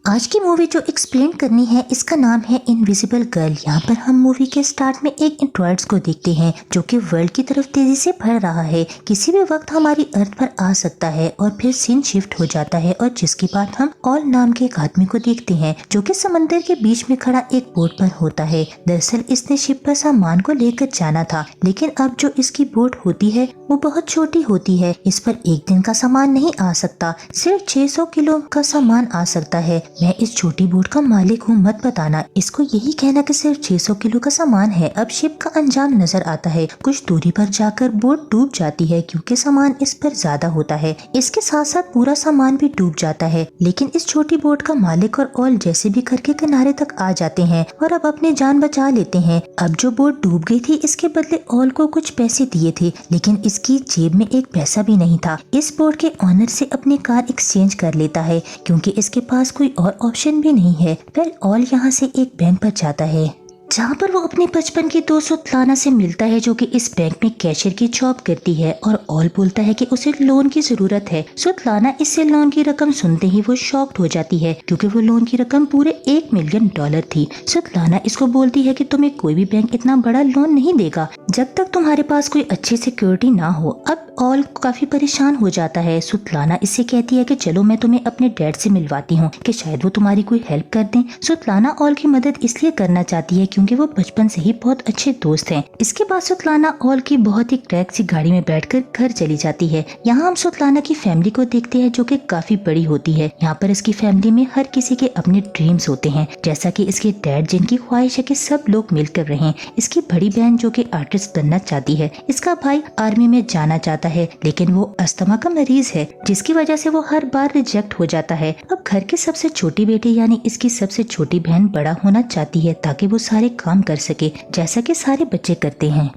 आज की मूवी जो एक्सप्लेन करनी है इसका नाम है इनविजिबल गर्ल। यहाँ पर हम मूवी के स्टार्ट में एक एंड्रॉइड्स को देखते हैं जो कि वर्ल्ड की तरफ तेजी से बढ़ रहा है। किसी भी वक्त हमारी अर्थ पर आ सकता है और फिर सीन शिफ्ट हो जाता है और जिसके बाद हम ऑल नाम के एक आदमी को देखते हैं जो कि समंदर के बीच में खड़ा एक बोट पर होता है। दरअसल इसने शिप पर सामान को लेकर जाना था, लेकिन अब जो इसकी बोट होती है वो बहुत छोटी होती है। इस पर एक दिन का सामान नहीं आ सकता, सिर्फ 600 किलो का सामान आ सकता है। मैं इस छोटी बोट का मालिक हूँ, मत बताना। इसको यही कहना कि सिर्फ 600 किलो का सामान है। अब शिप का अंजाम नजर आता है। कुछ दूरी पर जाकर बोट डूब जाती है क्योंकि सामान इस पर ज्यादा होता है। इसके साथ साथ पूरा सामान भी डूब जाता है, लेकिन इस छोटी बोट का मालिक और ऑल जैसे भी करके किनारे तक आ जाते हैं और अब अपनी जान बचा लेते हैं। अब जो बोट डूब गई थी इसके बदले ऑल को कुछ पैसे दिए थे, लेकिन इसकी जेब में एक पैसा भी नहीं था। इस बोट के ऑनर से अपनी कार एक्सचेंज कर लेता है क्योंकि इसके पास कोई और ऑप्शन भी नहीं है। फिर ऑल यहाँ से एक बैंक पर जाता है जहाँ पर वो अपने बचपन की दोस्त सुतलाना से मिलता है जो कि इस बैंक में कैशियर की जॉब करती है। और ऑल बोलता है कि उसे लोन की जरूरत है। सुतलाना इससे लोन की रकम सुनते ही वो शॉक्ड हो जाती है क्योंकि वो लोन की रकम पूरे $1 मिलियन थी। सुतलाना इसको बोलती है कि तुम्हें कोई भी बैंक इतना बड़ा लोन नहीं देगा जब तक तुम्हारे पास कोई अच्छी सिक्योरिटी ना हो। अब ऑल काफी परेशान हो जाता है। सुतलाना इससे कहती है कि चलो मैं तुम्हें अपने डैड से मिलवाती हूँ कि शायद वो तुम्हारी कोई हेल्प कर दें। सुतलाना ऑल की मदद इसलिए करना चाहती है क्योंकि वो बचपन से ही बहुत अच्छे दोस्त हैं। इसके बाद सुतलाना ऑल की बहुत ही क्रैक सी गाड़ी में बैठकर घर चली जाती है। यहाँ हम सुतलाना की फैमिली को देखते हैं जो कि काफी बड़ी होती है। यहाँ पर इसकी फैमिली में हर किसी के अपने ड्रीम्स होते हैं, जैसा कि इसके डैड जिनकी ख्वाहिश है कि सब लोग मिलकर रहें। इसकी बड़ी बहन जो कि आर्टिस्ट बनना चाहती है। इसका भाई आर्मी में जाना चाहता है लेकिन वो अस्थमा का मरीज है जिसकी वजह से वो हर बार रिजेक्ट हो जाता है। अब घर की सबसे छोटी बेटी यानी इसकी सबसे छोटी बहन बड़ा होना चाहती है ताकि वो सारे काम कर सके जैसा कि सारे बच्चे करते हैं।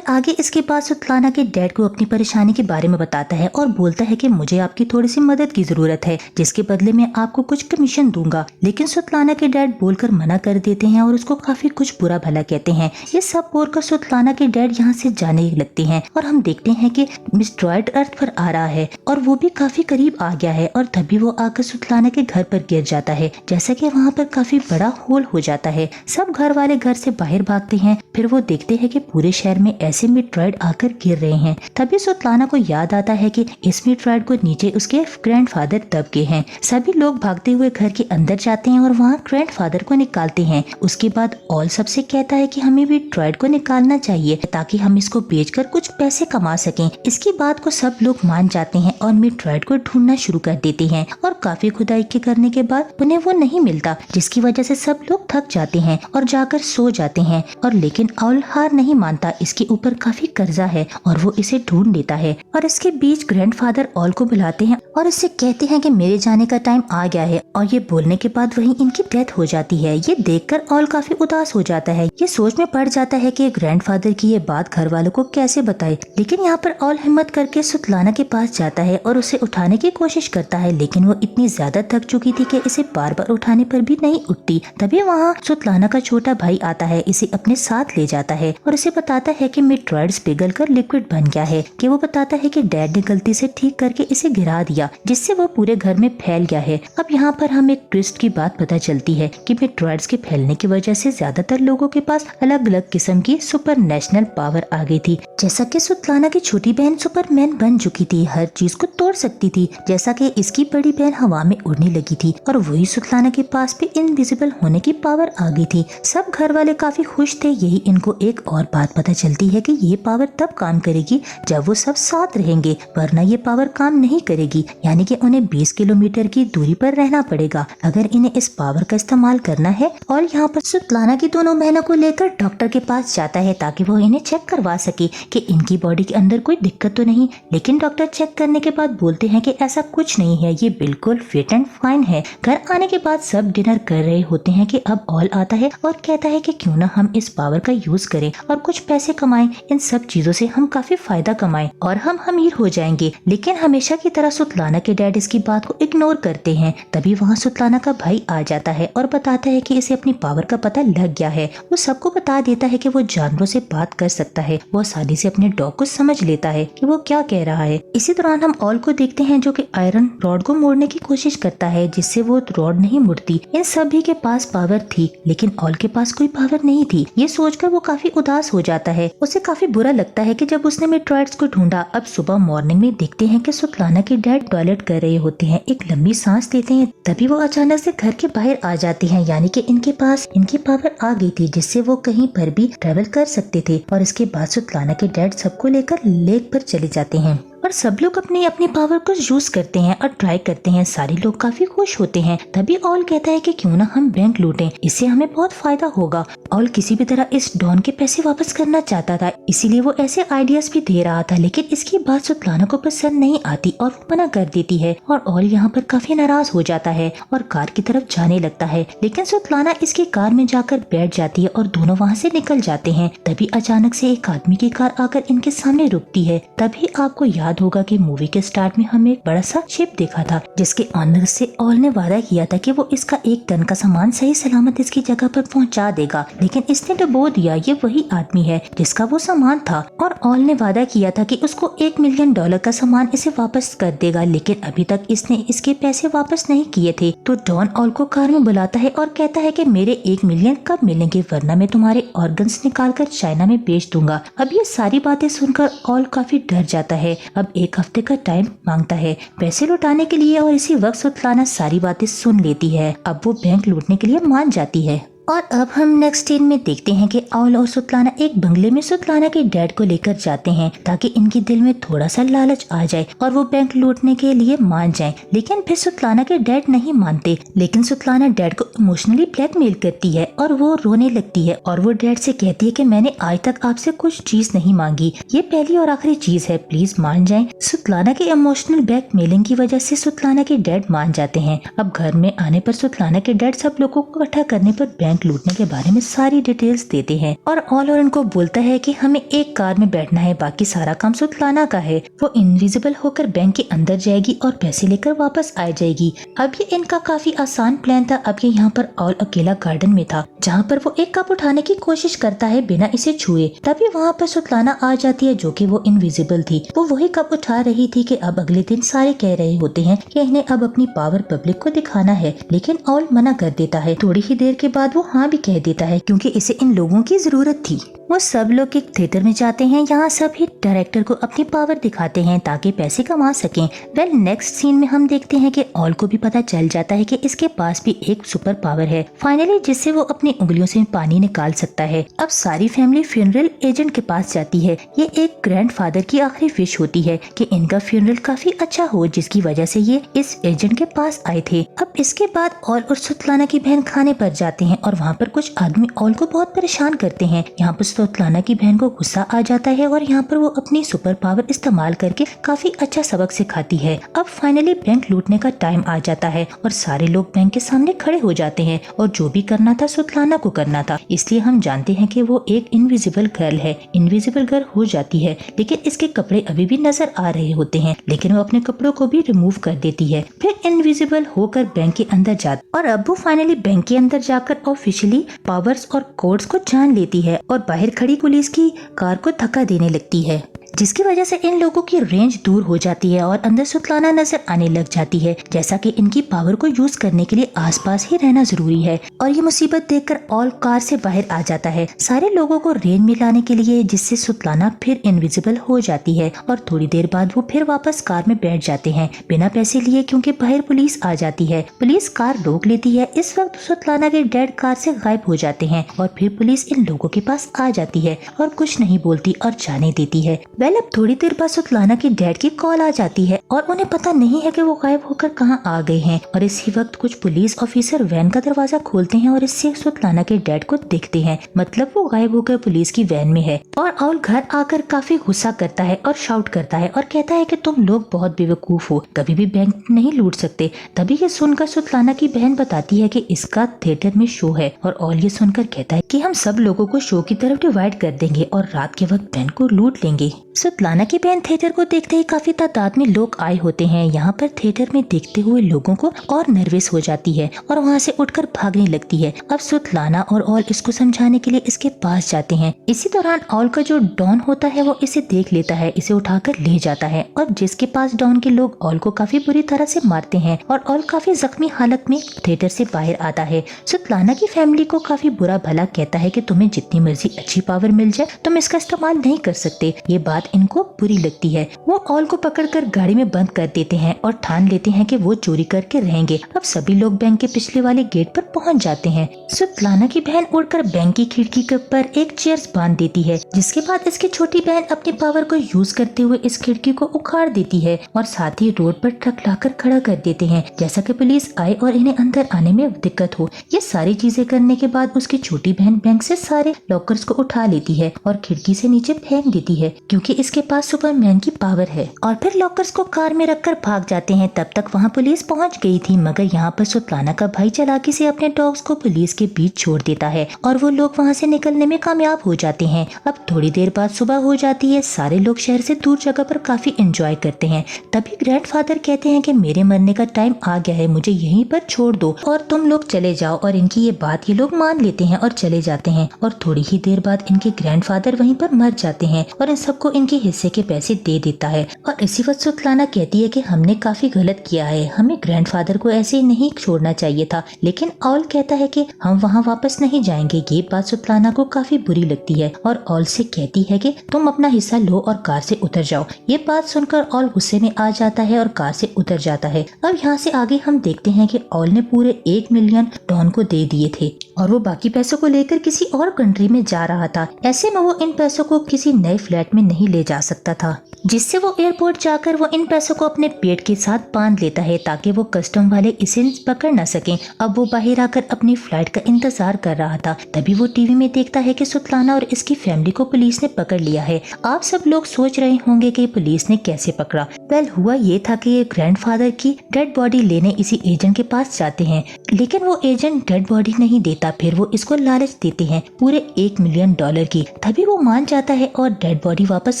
आगे इसके बाद सुतलाना के डैड को अपनी परेशानी के बारे में बताता है और बोलता है कि मुझे आपकी थोड़ी सी मदद की जरूरत है जिसके बदले में आपको कुछ कमीशन दूंगा। लेकिन सुतलाना के डैड बोलकर मना कर देते हैं और उसको काफी कुछ बुरा भला कहते हैं। ये सब बोलकर सुतलाना के डैड यहाँ से जाने लगते हैं और हम देखते हैं कि मिस्ट्रॉइड अर्थ पर आ रहा है और वो भी काफी करीब आ गया है और तभी वो आकर सुतलाना के घर पर गिर जाता है, जैसा कि वहाँ पर काफी बड़ा होल हो जाता है। सब घर वाले घर से बाहर भागते हैं। फिर वो देखते हैं कि पूरे शहर में ऐसे मीटरॉइड आकर गिर रहे हैं। तभी सुतलाना को याद आता है कि इस मीटरॉइड को नीचे उसके ग्रैंडफादर दब गए हैं। सभी लोग भागते हुए घर के अंदर जाते हैं और वहाँ ग्रैंडफादर को निकालते हैं। उसके बाद ऑल सबसे कहता है कि हमें भी मीटरॉइड को निकालना चाहिए ताकि हम इसको बेचकर कुछ पैसे कमा सकें। इसकी बात को सब लोग मान जाते हैं और मीटरॉइड को ढूंढना शुरू कर देते हैं और काफी खुदाई के करने के बाद उन्हें वो नहीं मिलता, जिसकी वजह से सब लोग थक जाते हैं और जाकर सो जाते हैं। और लेकिन ऑल हार नहीं मानता। इसके ऊपर काफी कर्जा है और वो इसे ढूंढ लेता है। और इसके बीच ग्रैंडफादर ऑल को बुलाते हैं और इससे कहते हैं कि मेरे जाने का टाइम आ गया है। और ये बोलने के बाद वहीं इनकी डेथ हो जाती है। ये देखकर ऑल काफी उदास हो जाता है। ये सोच में पड़ जाता है कि ग्रैंडफादर की ये बात घर वालों को कैसे बताए। लेकिन यहाँ पर ऑल हिम्मत करके सुतलाना के पास जाता है और उसे उठाने की कोशिश करता है, लेकिन वो इतनी ज्यादा थक चुकी थी कि इसे बार बार उठाने पर भी नहीं उठती। तभी वहाँ सुतलाना का छोटा भाई आता है, इसे अपने साथ ले जाता है और उसे बताता है कि मीटरॉइड्स पिघल कर लिक्विड बन गया है। कि वो बताता है कि डैड ने गलती से ठीक करके इसे गिरा दिया जिससे वो पूरे घर में फैल गया है। अब यहाँ पर हम एक ट्विस्ट की बात पता चलती है कि मीटरॉइड्स के फैलने की वजह से ज्यादातर लोगों के पास अलग अलग किस्म की सुपर नेशनल पावर आ गई थी। जैसा कि सुतलाना की छोटी बहन सुपरमैन बन चुकी थी, हर चीज को तोड़ सकती थी, जैसा कि इसकी बड़ी बहन हवा में उड़ने लगी थी और वही सुतलाना के पास भी इनविजिबल होने की पावर आ गई थी। सब घर वाले काफी खुश थे। यही इनको एक और बात पता चलती है कि ये पावर तब काम करेगी जब वो सब साथ रहेंगे, वरना ये पावर काम नहीं करेगी। यानी कि उन्हें 20 किलोमीटर की दूरी पर रहना पड़ेगा अगर इन्हें इस पावर का इस्तेमाल करना है। और यहाँ पर सुतलाना की दोनों बहनों को लेकर डॉक्टर के पास जाता है ताकि वो इन्हें चेक करवा सके कि इनकी बॉडी के अंदर कोई दिक्कत तो नहीं। लेकिन डॉक्टर चेक करने के बाद बोलते हैं कि ऐसा कुछ नहीं है, ये बिल्कुल फिट एंड फाइन है। घर आने के बाद सब डिनर कर रहे होते हैं कि अब ऑल आता है और कहता है कि क्यों ना हम इस पावर का यूज करें और कुछ पैसे कमाएं। इन सब चीजों से हम काफी फायदा कमाएं और हम अमीर हो जाएंगे। लेकिन हमेशा की तरह सुतलाना के डैड इसकी बात को इग्नोर करते हैं। तभी वहाँ सुतलाना का भाई आ जाता है और बताता है कि इसे अपनी पावर का पता लग गया है। वो सबको बता देता है कि वो जानवरों से बात कर सकता है। वो आसानी से अपने डॉग को समझ लेता है कि वो क्या कह रहा है। इसी दौरान हम ऑल को देखते हैं जो कि आयरन रॉड को मोड़ने की कोशिश करता है, जिससे वो रॉड नहीं मुड़ती। इन सभी के पास पावर थी लेकिन ऑल के पास कोई पावर नहीं थी। ये सोचकर वो काफी उदास हो जाता है। उसे काफी बुरा लगता है कि जब उसने मेट्रॉइड्स को ढूंढा। अब सुबह मॉर्निंग में देखते हैं कि सुतलाना के डैड टॉयलेट कर रहे होते हैं। एक लंबी सांस लेते हैं, तभी वो अचानक से घर के बाहर आ जाते हैं। यानी कि इनके पास इनकी पावर आ गई थी, जिससे वो कहीं पर भी ट्रेवल कर सकते थे। और इसके बाद सुतलाना के डैड सबको लेकर लेक पर चले जाते हैं और सब लोग अपनी अपनी पावर को यूज करते हैं और ट्राई करते हैं। सारे लोग काफी खुश होते हैं। तभी ऑल कहता है कि क्यों ना हम बैंक लूटें, इससे हमें बहुत फायदा होगा। ऑल किसी भी तरह इस डॉन के पैसे वापस करना चाहता था, इसीलिए वो ऐसे आइडियाज भी दे रहा था। लेकिन इसकी बात सुतलाना को पसंद नहीं आती और वो मना कर देती है। और ऑल यहाँ पर काफी नाराज हो जाता है और कार की तरफ जाने लगता है। लेकिन सुतलाना इसकी कार में जाकर बैठ जाती है और दोनों वहाँ से निकल जाते हैं। तभी अचानक से एक आदमी की कार आकर इनके सामने रुकती है। तभी आपको याद होगा कि मूवी के स्टार्ट में हमें एक बड़ा सा शिप देखा था, जिसके ऑनर से ऑल ने वादा किया था कि वो इसका 1 टन का सामान सही सलामत इसकी जगह पर पहुंचा देगा। लेकिन इसने डुबो दिया। ये वही आदमी है जिसका वो सामान था और ऑल ने वादा किया था कि उसको $1 मिलियन का सामान इसे वापस कर देगा। लेकिन अभी तक इसने इसके पैसे वापस नहीं किए थे। तो डॉन ऑल को कार में बुलाता है और कहता है कि मेरे 1 मिलियन कब मिलेंगे, वरना मैं तुम्हारे ऑर्गन्स निकाल कर चाइना में बेच दूंगा। अब ये सारी बातें सुनकर ऑल काफी डर जाता है। अब 1 हफ्ते का टाइम मांगता है पैसे लौटाने के लिए और इसी वक्त सुतलाना सारी बातें सुन लेती है। अब वो बैंक लूटने के लिए मान जाती है। और अब हम नेक्स्ट सीन में देखते हैं कि ऑल और सुतलाना एक बंगले में सुतलाना के डैड को लेकर जाते हैं ताकि इनके दिल में थोड़ा सा लालच आ जाए और वो बैंक लूटने के लिए मान जाएं। लेकिन फिर सुतलाना के डैड नहीं मानते। लेकिन सुतलाना डैड को इमोशनली ब्लैकमेल करती है और वो रोने लगती है और वो डैड से कहती है कि मैंने आज तक आपसे कुछ चीज नहीं मांगी, ये पहली और आखिरी चीज है, प्लीज मान जाएं। सुतलाना के इमोशनल ब्लैकमेलिंग की वजह से सुतलाना के डैड मान जाते हैं। अब घर में आने पर सुतलाना के डैड सब लोगों को इकट्ठा करने पर बैंक लूटने के बारे में सारी डिटेल्स देते हैं और ऑल और उनको बोलता है कि हमें एक कार में बैठना है, बाकी सारा काम सुतलाना का है। वो इनविजिबल होकर बैंक के अंदर जाएगी और पैसे लेकर वापस आ जाएगी। अब ये इनका काफी आसान प्लान था। अब ये यहाँ पर ऑल अकेला गार्डन में था जहाँ पर वो एक कप उठाने की कोशिश करता है बिना इसे छुए। तभी वहाँ पर सुतलाना आ जाती है जो कि वो इनविजिबल थी। वो वही कप उठा रही थी कि अब अगले दिन सारे कह रहे होते हैं कि इन्हें अब अपनी पावर पब्लिक को दिखाना है। लेकिन ऑल मना कर देता है। थोड़ी ही देर के बाद वो हाँ भी कह देता है क्योंकि इसे इन लोगों की जरूरत थी। वो सब लोग एक थिएटर में जाते हैं। यहाँ सभी डायरेक्टर को अपनी पावर दिखाते हैं ताकि पैसे कमा सकें। वेल नेक्स्ट सीन में हम देखते हैं कि ऑल को भी पता चल जाता है कि इसके पास भी एक सुपर पावर है फाइनली, जिससे वो अपनी उंगलियों से पानी निकाल सकता है। अब सारी फैमिली फ्यूनरल एजेंट के पास जाती है। ये एक ग्रैंडफादर की आखिरी विश होती है कि इनका फ्यूनरल काफी अच्छा हो, जिसकी वजह से ये इस एजेंट के पास आए थे। अब इसके बाद ऑल और सुतलाना की बहन खाने पर जाते हैं और वहाँ पर कुछ आदमी ऑल को बहुत परेशान करते हैं। यहाँ पर सुतलाना की बहन को गुस्सा आ जाता है और यहाँ पर वो अपनी सुपर पावर इस्तेमाल करके काफी अच्छा सबक सिखाती है। अब फाइनली बैंक लूटने का टाइम आ जाता है और सारे लोग बैंक के सामने खड़े हो जाते हैं और जो भी करना था सुतलाना को करना था, इसलिए हम जानते हैं कि वो एक इनविजिबल गर्ल है। इनविजिबल गर्ल हो जाती है लेकिन इसके कपड़े अभी भी नजर आ रहे होते हैं, लेकिन वो अपने कपड़ों को भी रिमूव कर देती है। फिर इनविजिबल होकर बैंक के अंदर जाती और अब वो फाइनली बैंक के अंदर जाकर ऑफिशियली पावर्स और कोड्स को जान लेती है और बाहर खड़ी पुलिस की कार को धक्का देने लगती है, जिसकी वजह से इन लोगों की रेंज दूर हो जाती है और अंदर सुतलाना नजर आने लग जाती है। जैसा कि इनकी पावर को यूज करने के लिए आसपास ही रहना जरूरी है और ये मुसीबत देखकर ऑल कार से बाहर आ जाता है सारे लोगों को रेंज में लाने के लिए, जिससे सुतलाना फिर इनविजिबल हो जाती है और थोड़ी देर बाद वो फिर वापस कार में बैठ जाते हैं बिना पैसे लिए, क्योंकि बाहर पुलिस आ जाती है। पुलिस कार रोक लेती है। इस वक्त सुतलाना के डैड कार से गायब हो जाते हैं और फिर पुलिस इन लोगों के पास आ जाती है और कुछ नहीं बोलती और जाने देती है। वेल अब थोड़ी देर बाद सुतलाना के डैड की कॉल आ जाती है और उन्हें पता नहीं है कि वो गायब होकर कहाँ आ गए हैं। और इसी वक्त कुछ पुलिस ऑफिसर वैन का दरवाजा खोलते हैं और इससे सुतलाना के डैड को दिखते हैं, मतलब वो गायब होकर पुलिस की वैन में है। और ऑल घर आकर काफी गुस्सा करता है और शाउट करता है और कहता है कि तुम लोग बहुत बेवकूफ हो, कभी भी बैंक नहीं लूट सकते। तभी ये सुनकर सुतलाना की बहन बताती है कि इसका थिएटर में शो है और ऑल ये सुनकर कहता है कि हम सब लोगों को शो की तरफ डिवाइड कर देंगे और रात के वक्त बैंक को लूट लेंगे। सुतलाना की बहन थिएटर को देखते ही काफी तादाद में लोग आए होते हैं। यहाँ पर थिएटर में देखते हुए लोगों को और नर्वस हो जाती है और वहाँ से उठकर भागने लगती है। अब सुतलाना और ऑल इसको समझाने के लिए इसके पास जाते हैं। इसी दौरान ऑल का जो डॉन होता है वो इसे देख लेता है, इसे उठाकर ले जाता है और जिसके पास डॉन के लोग ऑल को काफी बुरी तरह से मारते हैं और ऑल काफी जख्मी हालत में थिएटर से बाहर आता है। सुतलाना की फैमिली को काफी बुरा भला कहता है कि तुम्हें जितनी मर्जी अच्छी पावर मिल जाए तुम इसका इस्तेमाल नहीं कर सकते। ये बात इनको बुरी लगती है। वो ऑल को पकड़कर गाड़ी में बंद कर देते हैं और ठान लेते हैं कि वो चोरी करके रहेंगे। अब सभी लोग बैंक के पिछले वाले गेट पर पहुंच जाते हैं। सुतलाना की बहन उड़कर बैंक की खिड़की के पर एक चेयर बांध देती है, जिसके बाद इसकी छोटी बहन अपनी पावर को यूज करते हुए इस खिड़की को उखाड़ देती है और साथ ही रोड पर ट्रक लाकर खड़ा कर देते हैं, जैसा कि पुलिस आए और इन्हें अंदर आने में दिक्कत हो। ये सारी चीजें करने के बाद उसकी छोटी बहन बैंक से सारे लॉकर्स को उठा लेती है और खिड़की से नीचे फेंक देती है, क्योंकि इसके पास सुपरमैन की पावर है। और फिर लॉकर्स को कार में रखकर भाग जाते हैं। तब तक वहाँ पुलिस पहुँच गई थी, मगर यहाँ पर सुतलाना का भाई चालाकी से अपने डॉग्स को पुलिस के बीच छोड़ देता है और वो लोग वहाँ से निकलने में कामयाब हो जाते हैं। अब थोड़ी देर बाद सुबह हो जाती है। सारे लोग शहर से दूर जगह पर काफी एंजॉय करते हैं। तभी ग्रैंडफादर कहते हैं कि मेरे मरने का टाइम आ गया है, मुझे यहीं पर छोड़ दो और तुम लोग चले जाओ। और इनकी ये बात ये लोग मान लेते हैं और चले जाते हैं। और थोड़ी ही देर बाद इनके ग्रैंडफादर वहीं पर मर जाते हैं और इन सबको इनके हिस्से के पैसे दे देता है। और इसी वक्त सुतलाना कहती है कि हमने काफी गलत किया है, हमें ग्रैंडफादर को ऐसे नहीं छोड़ना चाहिए था। लेकिन ऑल कहता है कि हम वहाँ वापस नहीं जाएंगे। ये बात सुतलाना को काफी बुरी लगती है और ऑल से कहती है कि तुम अपना हिस्सा लो और कार से उतर जाओ। ये बात सुनकर ऑल गुस्से में आ जाता है और कार से उतर जाता है। अब यहाँ से आगे हम देखते हैं कि ऑल ने पूरे 1 मिलियन डॉन को दे दिए थे और वो बाकी पैसों को लेकर किसी और कंट्री में जा रहा था। ऐसे में वो इन पैसों को किसी नए फ्लैट में नहीं ले जा सकता था, जिससे वो एयरपोर्ट जाकर वो इन पैसों को अपने पेट के साथ बांध लेता है ताकि वो कस्टम वाले इसे पकड़ न सकें। अब वो बाहर आकर अपनी फ्लाइट का इंतजार कर रहा था। तभी वो टीवी में देखता है कि सुतलाना और इसकी फैमिली को पुलिस ने पकड़ लिया है। आप सब लोग सोच रहे होंगे कि पुलिस ने कैसे पकड़ा। वेल हुआ ये था कि ये ग्रैंडफादर की डेड बॉडी लेने इसी एजेंट के पास जाते हैं, लेकिन वो एजेंट डेड बॉडी नहीं देता। फिर वो इसको लालच देते हैं पूरे 1 मिलियन डॉलर की। तभी वो मान जाता है और डेड बॉडी वापस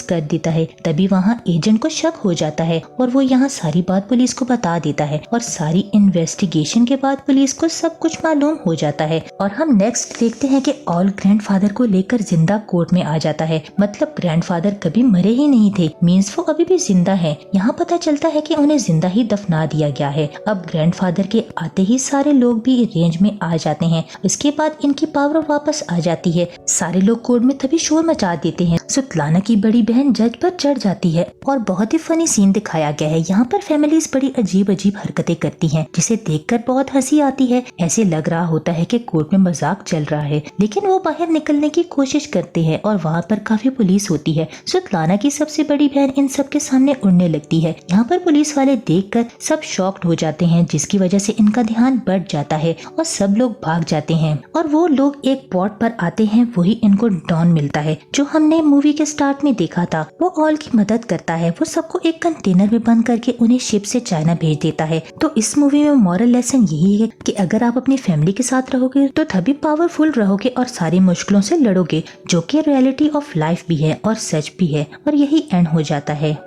कर देता है। तभी वहाँ एजेंट को शक हो जाता है और वो यहाँ सारी बात पुलिस को बता देता है और सारी इन्वेस्टिगेशन के बाद पुलिस को सब कुछ मालूम हो जाता है। और हम नेक्स्ट देखते हैं कि ऑल ग्रैंडफादर को लेकर जिंदा कोर्ट में आ जाता है। मतलब ग्रैंडफादर कभी मरे ही नहीं थे, मीन्स वो अभी भी जिंदा है। यहाँ पता चलता है कि उन्हें जिंदा ही दफना दिया गया है। अब ग्रैंडफादर के आते ही सारे लोग भी रेंज में आ जाते हैं। इसके बाद इनकी पावर वापस आ जाती है। सारे लोग कोर्ट में तभी शोर मचा देते हैं। सुतलाना की बड़ी बहन जज पर चढ़ जाती है और बहुत ही फनी सीन दिखाया गया है। यहाँ पर फैमिलीज बड़ी अजीब अजीब हरकतें करती हैं, जिसे देखकर बहुत हंसी आती है। ऐसे लग रहा होता है कि कोर्ट में मजाक चल रहा है, लेकिन वो बाहर निकलने की कोशिश करते हैं और वहाँ पर काफी पुलिस होती है। सुतलाना की सबसे बड़ी बहन इन सब के सामने उड़ने लगती है। यहाँ पर पुलिस वाले देखकर सब शॉक्ड हो जाते हैं, जिसकी वजह से इनका ध्यान बढ़ जाता है और सब लोग भाग जाते हैं। और वो लोग एक बोट पर आते हैं, वही इनको डॉन मिलता है जो हमने मूवी के स्टार्ट में देखा था। वो ऑल की मदद करता है। वो सबको एक कंटेनर में बंद करके उन्हें शिप से चाइना भेज देता है। तो इस मूवी में मॉरल लेसन यही है कि अगर आप अपनी फैमिली के साथ रहोगे तो तभी पावरफुल रहोगे और सारी मुश्किलों से लड़ोगे, जो कि रियलिटी ऑफ लाइफ भी है और सच भी है। और यही एंड हो जाता है।